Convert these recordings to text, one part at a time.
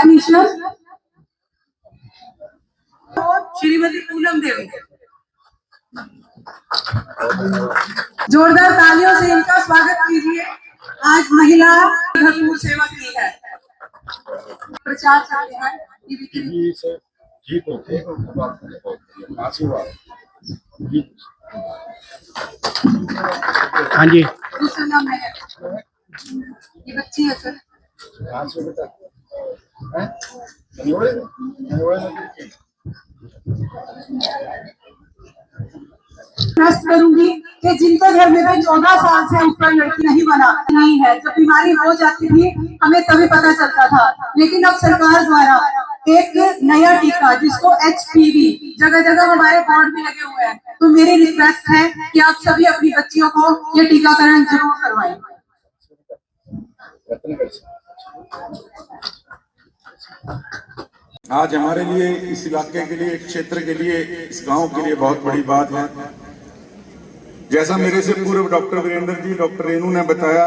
Technician Shrimati Poonam Devi. जोरदार तालियों से इनका स्वागत कीजिए। आज महिला भरपूर सेवा की है। प्रचार करते हैं हाँ जी, दूसरा नाम है ये बच्ची है सर। ट्रस्ट करूंगी कि जिनके घर में भी 14 साल से ऊपर लड़की नहीं है, जब बीमारी हो जाती थी हमें तभी पता चलता था, लेकिन अब सरकार द्वारा एक नया टीका जिसको HPV जगह जगह हमारे बोर्ड में लगे हुए हैं, तो मेरी रिक्वेस्ट है कि आप सभी अपनी बच्चियों को ये टीकाकरण जरूर करवाएं। आज हमारे लिए, इस इलाके के लिए, क्षेत्र के लिए, इस गांव के लिए बहुत बड़ी बात है। जैसा मेरे से पूर्व डॉक्टर वीरेंद्र जी, डॉक्टर रेनू ने बताया,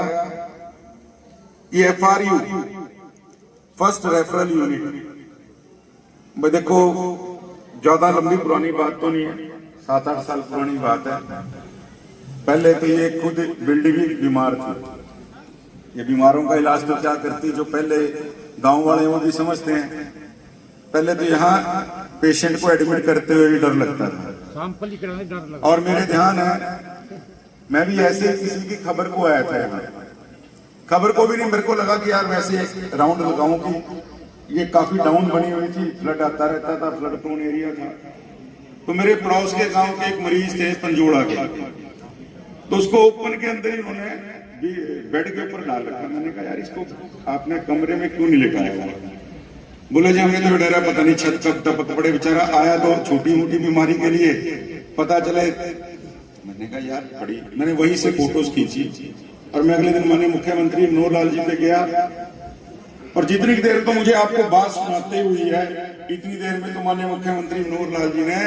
ये FRU फर्स्ट रेफरल यूनिट, देखो ज्यादा लंबी पुरानी बात तो नहीं है, 7-8 साल पुरानी बात है। पहले तो ये खुद बिल्डिंग ही बीमार थी। ये बीमारों का इलाज तो क्या करती, जो पहले गांव वाले वो भी समझते हैं। पहले तो यहाँ पेशेंट को एडमिट करते हुए भी डर लगता था। और मेरे ध्यान है, मैं भी ऐसे किसी की खबर को आया था यहाँ, खबर को भी नहीं, मेरे को लगा कि यार वैसे राउंड लगाऊं कि ये काफी डाउन बनी हुई थी, फ्लड आता रहता था, फ्लड प्रोन एरिया था। तो मेरे पड़ोस के गांव के एक मरीज थे पंजोड़ा के, तो उसको ओपन के अंदर ही उन्होंने बेड के ऊपर डाल रखा। मैंने कहा यार इसको आपने कमरे में क्यों नहीं लेटाया? बोले जी हमें तो डरा, पता नहीं छत कब टपक पड़े। बेचारा आया तो छोटी मोटी बीमारी के लिए, पता चले। मैंने कहा यार बड़ी, मैंने वहीं से फोटोज खींची और मैं अगले दिन माननीय मुख्यमंत्री मनोहर लाल जी पे गया, और जितनी देर तो मुझे आपको बात सुनाते हुई है, इतनी देर में तो माननीय मुख्यमंत्री मनोहर लाल जी ने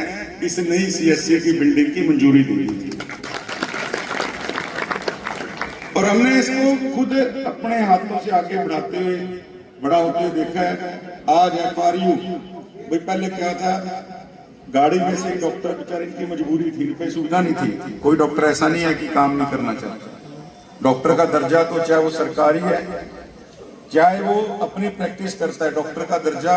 इस नई CSC की बिल्डिंग की मंजूरी दी थी। और हमने इसको खुद अपने हाथों से आगे बढ़ाते हुए, बड़ा होते हुए देखा है। आज FRU, भाई पहले क्या था, गाड़ी में से डॉक्टर बेचारे की मजबूरी थी, कोई सुविधा नहीं थी। कोई डॉक्टर ऐसा नहीं है कि काम नहीं करना चाहता। डॉक्टर का दर्जा तो चाहे वो सरकारी है, चाहे वो अपनी प्रैक्टिस करता है, डॉक्टर का दर्जा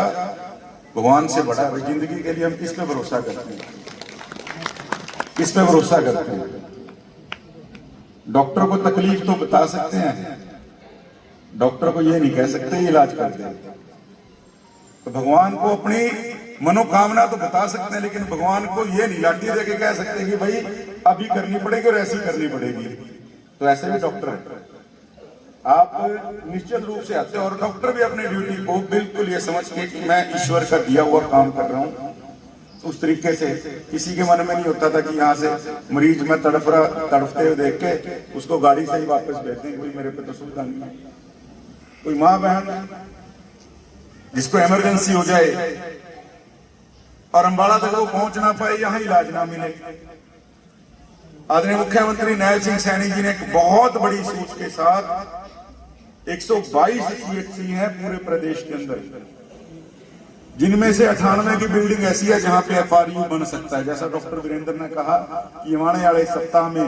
भगवान से बड़ा है। जिंदगी के लिए हम किस पे भरोसा करते हैं? किस पे भरोसा करते हैं? डॉक्टर को तकलीफ तो बता सकते हैं, डॉक्टर को ये नहीं कह सकते इलाज कर दे। तो भगवान को अपनी मनोकामना तो बता सकते हैं, लेकिन भगवान को ये नहीं लाठी देके कह सकते कि भाई अभी करनी पड़ेगी और ऐसी करनी पड़ेगी। तो ऐसे भी डॉक्टर है, आप निश्चित रूप से आते हैं, और डॉक्टर भी अपनी ड्यूटी को बिल्कुल ये समझ के कि मैं ईश्वर का दिया हुआ काम कर रहा हूँ, उस तरीके से। किसी के मन में नहीं होता था कि यहाँ से मरीज में तड़फते हुए देख के उसको गाड़ी से ही वापस भेज दें, कोई मेरे पे तो सुविधा नहीं है। कोई माँ बहन जिसको इमरजेंसी हो जाए और अम्बाड़ा तक वो पहुंच ना पाए, यहाँ इलाज ना मिले। आदरणीय मुख्यमंत्री नैल सिंह सैनी जी ने एक बहुत बड़ी सोच के साथ 122 CHC है पूरे प्रदेश के अंदर, जिनमें से 98 की बिल्डिंग ऐसी है जहां पे FRU बन सकता है। जैसा डॉक्टर वीरेंद्र ने कहा कि आने वाले सप्ताह में,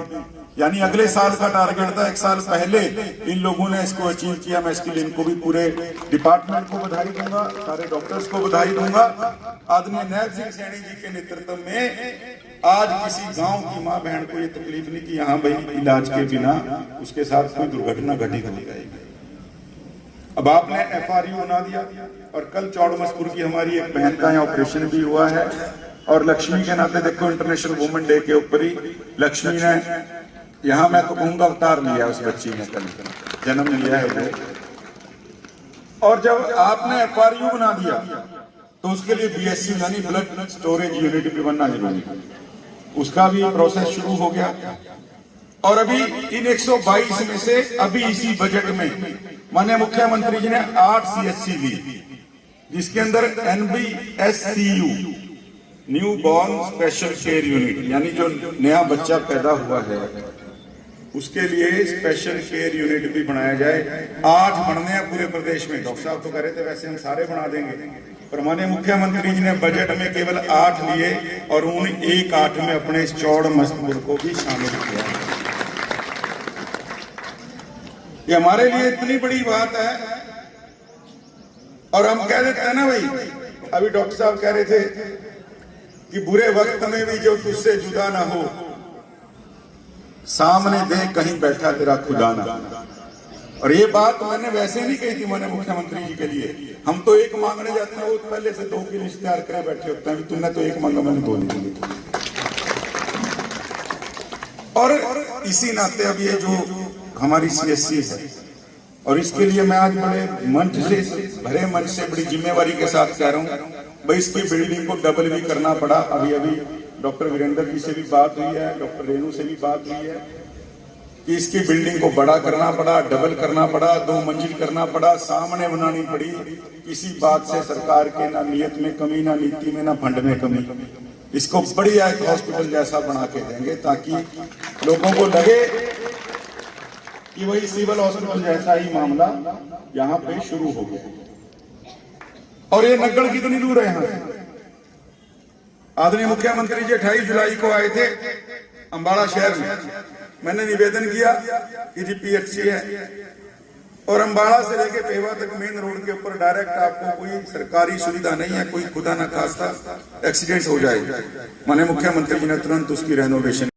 यानी अगले साल का टारगेट था, 1 साल पहले इन लोगों ने इसको अचीव किया। मैं इसके लिए इनको भी, पूरे डिपार्टमेंट को बधाई दूंगा, सारे डॉक्टर्स को बधाई दूंगा। आदरणीय नैल सिंह सैनी जी के नेतृत्व में आज किसी गांव की मां बहन को ये तकलीफ नहीं कि यहाँ भाई इलाज के बिना उसके साथ कोई दुर्घटना घटित हो जाएगी। अब आपने FRU बना दिया, और कल चौड़मसपुर की हमारी एक बहन का यहाँ ऑपरेशन भी हुआ है। और लक्ष्मी के नाते देखो, इंटरनेशनल वुमेन डे के ऊपर ही लक्ष्मी ने, यहाँ मैं तो कहूंगा अवतार लिया उस बच्ची ने, कल जन्म लिया है वो। और जब आपने FRU बना दिया तो उसके लिए BSC यानी ब्लड स्टोरेज यूनिट भी बनना जरूरी है, उसका भी प्रोसेस शुरू हो गया। और अभी इन 122 में से अभी इसी बजट में माननीय मुख्यमंत्री जी ने 8 CSC दी, जिसके अंदर NBSCU, new born special care unit, यानी जो नया बच्चा पैदा हुआ है उसके लिए स्पेशल केयर यूनिट भी बनाया जाए। 8 बनने हैं पूरे प्रदेश में। डॉक्टर साहब तो कह रहे थे वैसे हम सारे बना देंगे, पर माननीय मुख्यमंत्री जी ने बजट में केवल 8 लिए और उन 8 में अपने इस चौड़ मस्तपुर को भी शामिल किया। ये हमारे लिए इतनी बड़ी बात है। और हम कह देते हैं ना भाई, अभी डॉक्टर साहब कह रहे थे कि बुरे वक्त में भी जो तुझसे जुदा ना हो, सामने दे कहीं बैठा तेरा खुदा ना। और ये बात मैंने वैसे नहीं कही थी मैंने मुख्यमंत्री जी के लिए। हम तो एक मांगने जाते हैं, वो पहले से 2 की लिस्ट तैयार करे बैठे होते हैं, तुमने तो एक मांगा मैंने 2 नहीं दी। और इसी नाते अब ये जो हमारी CSC है, और इसके लिए मैं आज बड़े मंच से, भरे मंच से बड़ी जिम्मेवारी के साथ कह रहा हूँ भाई, इसकी बिल्डिंग को डबल भी करना पड़ा। अभी डॉक्टर वीरेंद्र जी से भी बात हुई है, डॉक्टर रेणु से भी बात हुई है कि इसकी बिल्डिंग को बड़ा करना पड़ा, डबल करना पड़ा, 2 मंजिल करना पड़ा, सामने बनानी पड़ी। किसी बात से सरकार के ना नियत में कमी, ना नीति में, ना फंड में कमी। इसको बढ़िया एक हॉस्पिटल जैसा बना के देंगे ताकि लोगों को लगे कि वही सिविल हॉस्पिटल जैसा ही मामला यहाँ पे शुरू हो गया। और ये नग्गड़ कितनी दूर है यहाँ से? आदरणीय मुख्यमंत्री जी 28 जुलाई को आए थे अंबाला शहर में। मैंने निवेदन किया कि जी PHC है और अंबाला से लेके पेवा तक मेन रोड के ऊपर डायरेक्ट आपको कोई सरकारी सुविधा नहीं है, कोई खुदा न खास्ता एक्सीडेंट हो जाए। माननीय मुख्यमंत्री जी ने तुरंत उसकी रेनोवेशन